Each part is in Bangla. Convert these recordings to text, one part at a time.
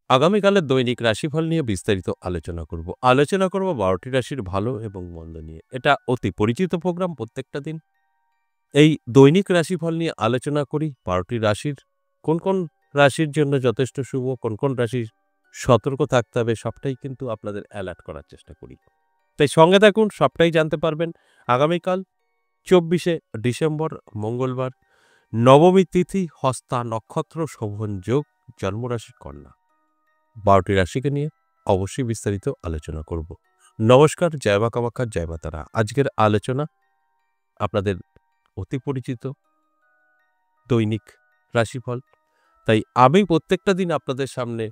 আগামীকালের দৈনিক রাশিফল নিয়ে বিস্তারিত আলোচনা করব। আলোচনা করব ১২টি রাশির ভালো এবং মন্দ নিয়ে। এটা অতি পরিচিত প্রোগ্রাম প্রত্যেকটা দিন। এই দৈনিক রাশিফল নিয়ে আলোচনা করি ১২টি রাশির কোন রাশির জন্য যথেষ্ট শুভ, কোন রাশির সতর্ক থাকতে হবে সবটাই কিন্তু আপনাদের অ্যালার্ট করার চেষ্টা করি। তাই সঙ্গে থাকুন, সবটাই জানতে পারবেন। আগামীকাল ২৪শে ডিসেম্বর মঙ্গলবার, নবমী তিথি, হস্তা নক্ষত্র, শোভন যোগ, জন্মরাশি কন্যা। ১২টি রাশিকে নিয়ে অবশ্যই বিস্তারিত আলোচনা করব। নমস্কার, জয় মা কামাখ্যা, জয় মা তারা। আজকের আলোচনা আপনাদের অতি পরিচিত দৈনিক রাশিফল। তাই আমি প্রত্যেকটা দিন আপনাদের সামনে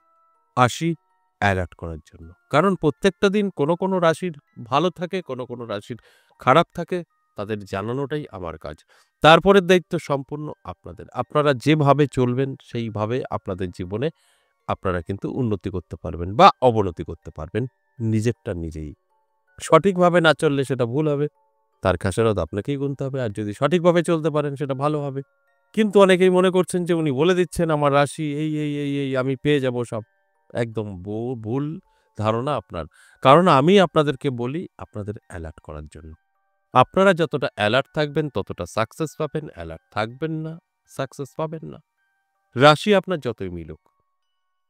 আসি অ্যালার্ট করার জন্য। কারণ প্রত্যেকটা দিন কোনো রাশির ভালো থাকে, কোনো রাশির খারাপ থাকে, তাদের জানানোটাই আমার কাজ। তারপরের দায়িত্ব সম্পূর্ণ আপনাদের। আপনারা যেভাবে চলবেন সেইভাবে আপনাদের জীবনে আপনারা কিন্তু উন্নতি করতে পারবেন বা অবনতি করতে পারবেন নিজেরটা নিজেই। সঠিকভাবে না চললে সেটা ভুল হবে। তার খেসারত আপনাকেই গুনতে হবে। আর যদি সঠিকভাবে চলতে পারেন সেটা ভালো হবে। কিন্তু অনেকেই মনে করছেন যে উনি বলে দিচ্ছেন আমার রাশি এই আমি পেয়ে যাব সব। একদম ভুল ধারণা আপনার। কারণ আমি আপনাদেরকে বলি আপনাদের অ্যালার্ট করার জন্য। আপনারা যতটা অ্যালার্ট থাকবেন ততটা সাকসেস পাবেন। অ্যালার্ট থাকবেন না, সাকসেস পাবেন না। রাশি আপনার যতই মিলুক।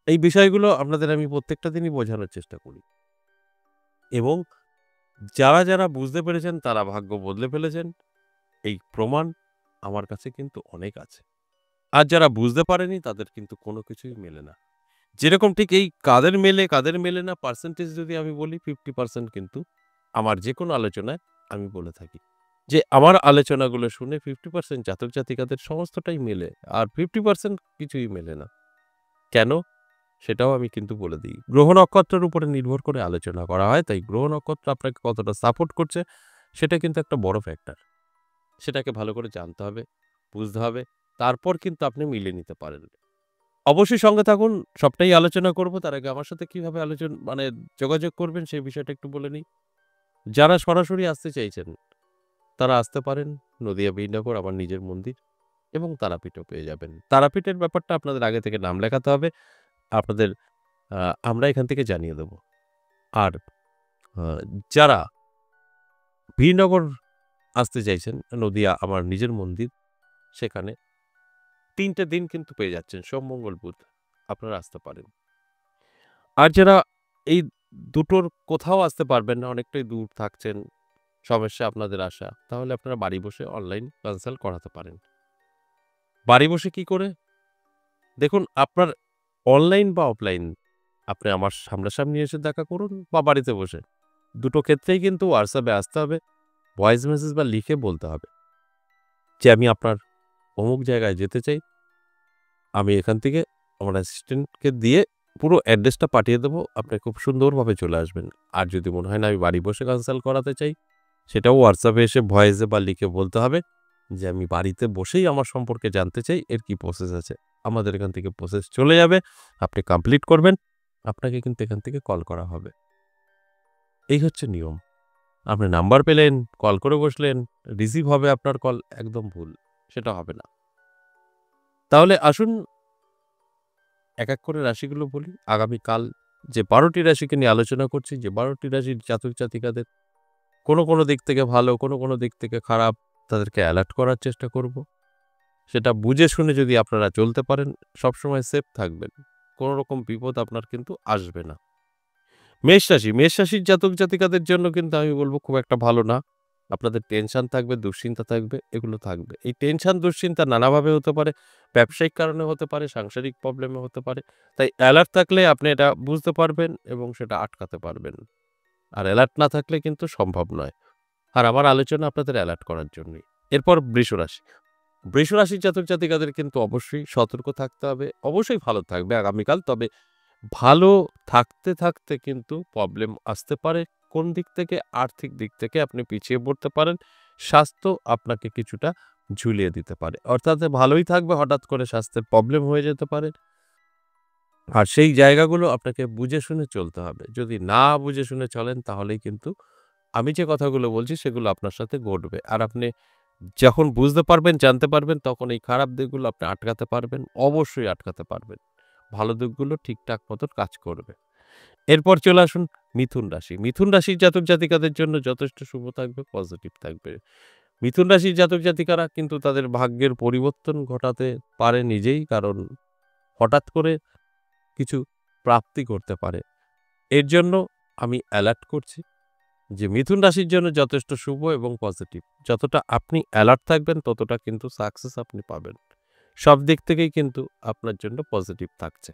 এই বিষয়গুলো আপনাদের আমি প্রত্যেকটা দিনই বোঝানোর চেষ্টা করি। এবং যারা বুঝতে পেরেছেন তারা ভাগ্য বদলে ফেলেছেন। এই প্রমাণ আমার কাছে কিন্তু অনেক আছে। আর যারা বুঝতে পারেনি তাদের কিন্তু কোনো কিছুই মেলে না। যেরকম ঠিক এই কাদের মেলে না পার্সেন্টেজ যদি আমি বলি 50% কিন্তু আমার যেকোনো আলোচনায় আমি বলে থাকি। যে আমার আলোচনাগুলো শুনে 50% জাতক জাতিকাদের সমস্তটাই মেলে। আর 50% কিছুই মেলে না। কেন? সেটাও আমি কিন্তু বলে দিই। গ্রহ নক্ষত্রের উপরে নির্ভর করে আলোচনা করা হয়। তাই গ্রহ নক্ষত্র আপনাকে কতটা সাপোর্ট করছে সেটা কিন্তু একটা বড় ফ্যাক্টর। সেটাকে ভালো করে জানতে হবে, বুঝতে হবে। তারপর কিন্তু আপনি মিলিয়ে নিতে পারেন। অবশ্যই সঙ্গে থাকুন, সবটাই আলোচনা করব। তার আগে আমার সাথে কিভাবে মানে যোগাযোগ করবেন সেই বিষয়টা একটু বলে নিই। যারা সরাসরি আসতে চাইছেন তারা আসতে পারেন নদিয়া বীরনগর আমার নিজের মন্দির এবং তারাপীঠও পেয়ে যাবেন। তারাপীঠের ব্যাপারটা আপনাদের আগে থেকে নাম লেখাতে হবে। আপনাদের আ আমরা এখান থেকে জানিয়ে দেব। আর আ যারা বীরনগর আসতে চাইছেন, নদিয়া আমার নিজের মন্দির, সেখানে ৩ টে দিন কিন্তু পেয়ে যাচ্ছেন সোম, মঙ্গল, বুধ। আপনারা আসতে পারেন। আর যারা এই দুটোর কোথাও আসতে পারবেন না, অনেকটাই দূর থাকছেন, সমস্যা আপনাদের আসা, তাহলে আপনারা বাড়ি বসে অনলাইন কনসাল্ট করাতে পারেন। বাড়ি বসে কি করে? দেখুন আপনার অনলাইন বা অফলাইন আপনি আমার সামনাসামনি এসে দেখা করুন বা বাড়িতে বসে। দুটো ক্ষেত্রেই কিন্তু WhatsApp এ আসতে হবে। ভয়েস মেসেজ বা লিখে বলতে হবে যে, "আমি আপনার অমুক জায়গায় যেতে চাই। আমি এখান থেকে আমার অ্যাসিস্ট্যান্টকে দিয়ে পুরো অ্যাড্রেসটা পাঠিয়ে দেবো। আপনি খুব সুন্দরভাবে চলে আসবেন।" আর যদি মনে হয় না আমি বাড়ি বসে কনসাল্ট করাতে চাই, সেটাও WhatsApp এ এসে ভয়েসে বা লিখে বলতে হবে যে, "আমি বাড়িতে বসেই আমার সম্পর্কে জানতে চাই। এর কি প্রসেস আছে?" আমাদের এখান থেকে প্রসেস চলে যাবে। আপনি কমপ্লিট করবেন। আপনাকে কিন্তু এখান থেকে কল করা হবে। এই হচ্ছে নিয়ম। আপনি নাম্বার পেলেন, কল করে বসলেন, রিসিভ হবে আপনার কল, একদম ভুল। সেটা হবে না। তাহলে আসুন এক করে রাশিগুলো বলি। আগামীকাল যে ১২টি রাশিকে নিয়ে আলোচনা করছি, যে ১২টি রাশির জাতক জাতিকাদের কোনো দিক থেকে ভালো, কোনো দিক থেকে খারাপ, তাদেরকে অ্যালার্ট করার চেষ্টা করব। সেটা বুঝে শুনে যদি আপনারা চলতে পারেন, সবসময় সেফ থাকবেন। কোনো রকম বিপদ আপনার কিন্তু আসবে না। মেষ রাশির জাতক জাতিকাদের জন্য কিন্তু আমি বলব খুব একটা ভালো না। আপনাদের টেনশন থাকবে, দুশ্চিন্তা থাকবে, এগুলো থাকবে। এই টেনশন, দুশ্চিন্তা নানাভাবে হতে পারে। ব্যবসায়িক কারণে হতে পারে, সাংসারিক প্রবলেমে হতে পারে। তাই অ্যালার্ট থাকলে আপনি এটা বুঝতে পারবেন এবং সেটা আটকাতে পারবেন। আর অ্যালার্ট না থাকলে কিন্তু সম্ভব নয়। আর আমার আলোচনা আপনাদের অ্যালার্ট করার জন্যই। এরপর বৃষরাশি। বৃষরাশির জাতক জাতিকাদের কিন্তু অবশ্যই সতর্ক থাকতে হবে। অবশ্যই ভালো থাকবে আগামীকাল। তবে ভালো থাকতে কিন্তু প্রবলেম আসতে পারে। কোন দিক থেকে? আর্থিক দিক থেকে আপনি পিছিয়ে পড়তে পারেন। স্বাস্থ্য আপনাকে কিছুটা ঝুলিয়ে দিতে পারে। অর্থাৎ ভালোই থাকবে, হঠাৎ করে স্বাস্থ্যের প্রবলেম হয়ে যেতে পারে। আর সেই জায়গাগুলো আপনাকে বুঝে শুনে চলতে হবে। যদি না বুঝে শুনে চলেন তাহলেই কিন্তু আমি যে কথাগুলো বলছি সেগুলো আপনার সাথে ঘটবে। আর আপনি যখন বুঝতে পারবেন, জানতে পারবেন তখন এই খারাপ দিকগুলো আপনি আটকাতে পারবেন। অবশ্যই আটকাতে পারবেন। ভালো দিকগুলো ঠিকঠাক মতো কাজ করবে। এরপর চলে আসুন মিথুন রাশি। মিথুন রাশির জাতক-জাতিকাদের জন্য যথেষ্ট শুভ থাকবে, পজিটিভ থাকবে। মিথুন রাশির জাতক-জাতিকারা কিন্তু তাদের ভাগ্যের পরিবর্তন ঘটাতে পারে নিজেই। কারণ হঠাৎ করে কিছু প্রাপ্তি করতে পারে। এর জন্য আমি অ্যালার্ট করছি যে মিথুন রাশির জন্য যথেষ্ট শুভ এবং পজিটিভ। যতটা আপনি অ্যালার্ট থাকবেন ততটা কিন্তু সাকসেস আপনি পাবেন। সব দিক থেকেই কিন্তু আপনার জন্য পজিটিভ থাকছে।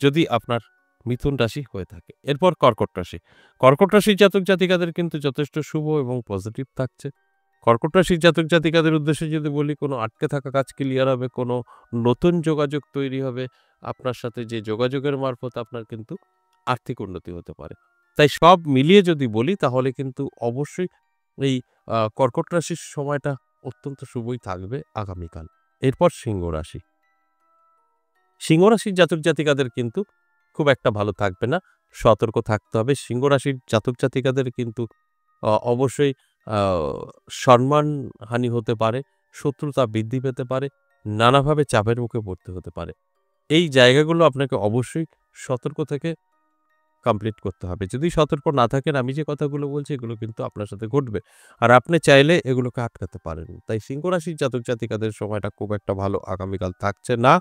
যদি আপনার মিথুন রাশি হয়ে থাকে। এরপর কর্কট রাশি। কর্কট রাশির জাতক-জাতিকাদের কিন্তু যথেষ্ট শুভ এবং পজিটিভ থাকছে। কর্কট রাশির জাতক-জাতিকাদের উদ্দেশ্যে যদি বলি, কোনো আটকে থাকা কাজ ক্লিয়ার হবে, কোনো নতুন যোগাযোগ তৈরি হবে। আপনার সাথে যে যোগাযোগের মারফত আপনার কিন্তু আর্থিক উন্নতি হতে পারে। তাই সব মিলিয়ে যদি বলি তাহলে কিন্তু অবশ্যই এই কর্কট রাশির সময়টা অত্যন্ত শুভই থাকবে আগামীকাল। এরপর সিংহ রাশি। সিংহ রাশির জাতক-জাতিকাদের কিন্তু খুব একটা ভালো থাকবে না। সতর্ক থাকতে হবে। সিংহ রাশির জাতক-জাতিকাদের কিন্তু অবশ্যই আ সম্মানহানি হতে পারে, শত্রুতা বৃদ্ধি পেতে পারে, নানাভাবে চাপের মুখে পড়তে হতে পারে। এই জায়গাগুলো আপনাকে অবশ্যই সতর্ক থেকে কমপ্লিট করতে হবে। যদি সতর্ক না থাকেন, আমি যে কথাগুলো বলছি এগুলো কিন্তু আপনার সাথে ঘটবে। আর আপনি চাইলে এগুলোকে আটকাতে পারেন। তাই সিংহ রাশির জাতক-জাতিকাদের সময়টা খুব একটা ভালো আগামীকাল থাকছে না।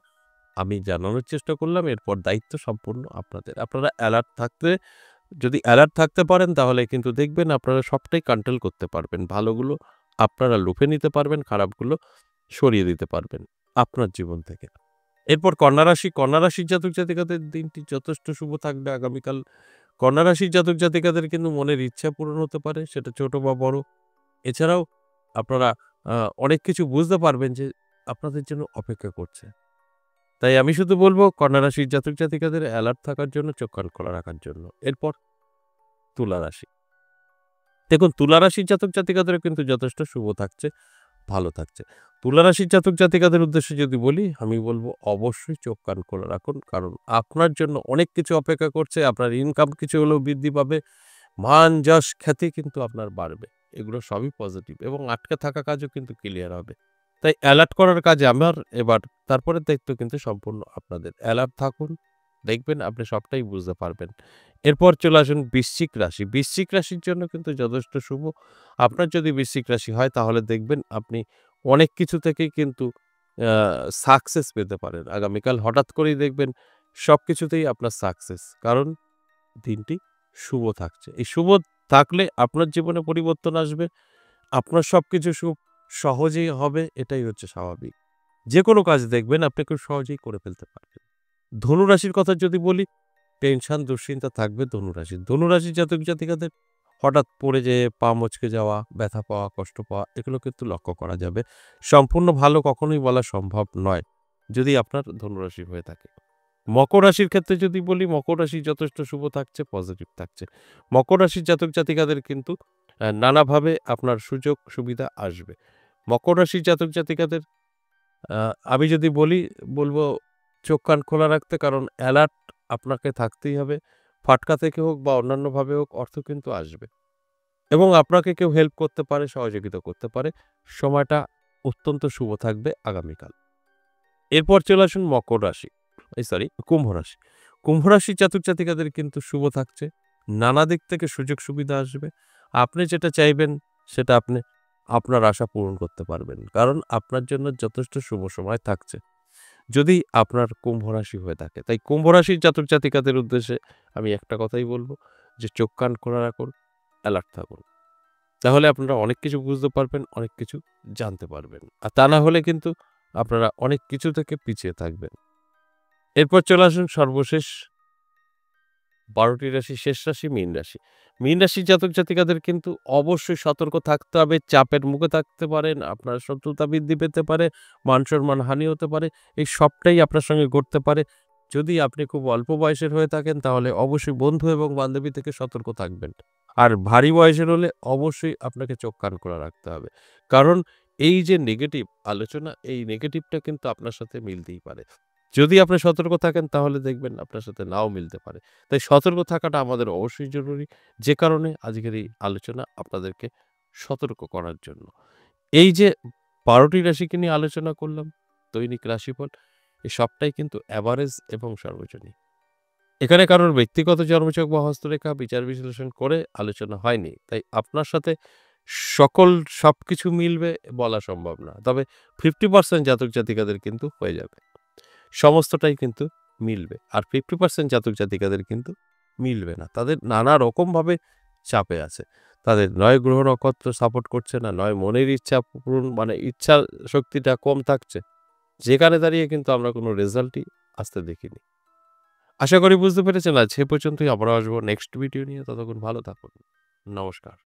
আমি জানানোর চেষ্টা করলাম, এরপর দায়িত্ব সম্পূর্ণ আপনাদের। আপনারা যদি অ্যালার্ট থাকতে পারেন তাহলে কিন্তু দেখবেন আপনারা সবটাই কন্ট্রোল করতে পারবেন। ভালোগুলো আপনারা লুফে নিতে পারবেন, খারাপগুলো সরিয়ে দিতে পারবেন আপনার জীবন থেকে। এরপর কন্যা রাশি। কন্যা রাশির জাতক-জাতিকাদের দিনটি যথেষ্ট শুভ থাকবে আগামীকাল। কন্যা রাশির জাতক-জাতিকাদের কিন্তু মনের ইচ্ছা পূরণ হতে পারে, সেটা ছোট বা বড়। এছাড়াও আপনারা আ অনেক কিছু বুঝতে পারবেন যে আপনাদের জন্য অপেক্ষা করছে। তাই আমি শুধু বলব কন্যা রাশির জাতক-জাতিকাদের অ্যালার্ট থাকার জন্য, চোখ কান খোলা রাখার জন্য। এরপর তুলা রাশি। দেখুন, তুলা রাশির জাতক-জাতিকাদেরও কিন্তু যথেষ্ট শুভ থাকছে, ভালো থাকছে। তুলা রাশির জাতক-জাতিকাদের উদ্দেশ্যে যদি বলি, আমি বলব অবশ্যই চোখ কান খোলা রাখুন। কারণ আপনার জন্য অনেক কিছু অপেক্ষা করছে। আপনার ইনকাম কিছু হলেও বৃদ্ধি পাবে। মান, যশ, খ্যাতি কিন্তু আপনার বাড়বে। এগুলো সবই পজিটিভ এবং আটকে থাকা কাজও কিন্তু ক্লিয়ার হবে। তাই অ্যালার্ট করার কাজ আমার এবার। তারপরের দায়িত্ব কিন্তু সম্পূর্ণ আপনাদের। অ্যালার্ট থাকুন, দেখবেন আপনি সবটাই বুঝতে পারবেন। এরপর চলে আসুন বৃশ্চিক রাশি। বৃশ্চিক রাশির জন্য কিন্তু যথেষ্ট শুভ। আপনার যদি বৃশ্চিক রাশি হয় তাহলে দেখবেন আপনি অনেক কিছু থেকেই কিন্তু আ সাকসেস পেতে পারেন। আগামীকাল হঠাৎ করেই দেখবেন সবকিছুতেই আপনার সাকসেস। কারণ দিনটি শুভ থাকছে। এই শুভ থাকলে আপনার জীবনে পরিবর্তন আসবে। আপনার সবকিছু খুব সহজেই হবে, এটাই হচ্ছে স্বাভাবিক। যেকোনো কাজ দেখবেন আপনি খুব সহজেই করে ফেলতে পারবেন। ধনুরাশির কথা যদি বলি, টেনশন, দুশ্চিন্তা থাকবে ধনুরাশির। ধনুরাশির জাতক-জাতিকাদের হঠাৎ পড়ে যেয়ে পা মচকে যাওয়া, ব্যথা পাওয়া, কষ্ট পাওয়া এগুলো কিন্তু লক্ষ্য করা যাবে। সম্পূর্ণ ভালো কখনোই বলা সম্ভব নয়, যদি আপনার ধনুরাশি হয়ে থাকে। মকর রাশির ক্ষেত্রে যদি বলি, মকর রাশি যথেষ্ট শুভ থাকছে, পজিটিভ থাকছে। মকর রাশির জাতক-জাতিকাদের কিন্তু নানাভাবে আপনার সুযোগ সুবিধা আসবে। মকর রাশির জাতক-জাতিকাদের আ আমি যদি বলব চোখ কান খোলা রাখতে, কারণ অ্যালার্ট আপনাকে থাকতেই হবে। ফাটকা থেকে হোক বা অন্যান্যভাবে হোক অর্থ কিন্তু আসবে এবং আপনাকে কেউ হেল্প করতে পারে, সহযোগিতা করতে পারে। সময়টা অত্যন্ত শুভ থাকবে আগামীকাল। এরপর চলে আসুন মকর রাশি। কুম্ভ রাশি। কুম্ভ রাশির জাতক-জাতিকাদের কিন্তু শুভ থাকছে। নানা দিক থেকে সুযোগ সুবিধা আসবে। আপনি যেটা চাইবেন সেটা আপনি আপনার আশা পূরণ করতে পারবেন। কারণ আপনার জন্য যথেষ্ট শুভ সময় থাকছে। যদি আপনার কুম্ভ রাশি হয়ে থাকে। তাই কুম্ভ রাশির জাতক-জাতিকাদের উদ্দেশ্যে আমি একটা কথাই বলব যে চোখ কান খোলা রাখুন, অ্যালার্ট থাকুন। তাহলে আপনারা অনেক কিছু বুঝতে পারবেন, অনেক কিছু জানতে পারবেন। আর তা না হলে কিন্তু আপনারা অনেক কিছু থেকে পিছিয়ে থাকবেন। এরপর চলে আসুন সর্বশেষ ১২ টি রাশি, শেষ রাশি মীন রাশি। মীন রাশির জাতক-জাতিকাদের কিন্তু অবশ্যই সতর্ক থাকতে হবে। চাপের মুখে থাকতে পারেন, আপনার শত্রুতা বৃদ্ধি পেতে পারে, মান-সম্মান হানি হতে পারে। এই সবটাই আপনার সঙ্গে ঘটতে পারে। যদি আপনি খুব অল্প বয়সের হয়ে থাকেন তাহলে অবশ্যই বন্ধু এবং বান্ধবী থেকে সতর্ক থাকবেন। আর ভারী বয়সের হলে অবশ্যই আপনাকে চোখ কান খোলা রাখতে হবে। কারণ এই যে নেগেটিভ আলোচনা, এই নেগেটিভটা কিন্তু আপনার সাথে মিলতেই পারে। যদি আপনি সতর্ক থাকেন তাহলে দেখবেন আপনার সাথে নাও মিলতে পারে। তাই সতর্ক থাকাটা আমাদের অবশ্যই জরুরি। যে কারণে আজকের এই আলোচনা আপনাদেরকে সতর্ক করার জন্য। এই যে ১২ টি রাশিকে নিয়ে আলোচনা করলাম, দৈনিক রাশিফল। এই সবটাই কিন্তু অ্যাভারেজ এবং সর্বজনীন। এখানে কারোর ব্যক্তিগত জন্মছক বা হস্তরেখা বিচার বিশ্লেষণ করে আলোচনা হয়নি। তাই আপনার সাথে সবকিছু মিলবে বলা সম্ভব না। তবে 50% জাতক জাতিকাদের কিন্তু হয়ে যাবে। সমস্তটাই কিন্তু মিলবে। আর 50% জাতক জাতিকাদের কিন্তু মিলবে না। তাদের নানা রকমভাবে চাপে আছে। তাদের নয় গ্রহ নক্ষত্র সাপোর্ট করছে না, নয় মনের ইচ্ছা পূরণ মানে ইচ্ছা শক্তিটা কম থাকছে। যেখানে দাঁড়িয়ে কিন্তু আমরা কোনো রেজাল্টই আসতে দেখিনি। আশা করি বুঝতে পেরেছেন। আজ এ পর্যন্তই। আবারও আসবো নেক্সট ভিডিও নিয়ে। ততক্ষণ ভালো থাকুন। নমস্কার।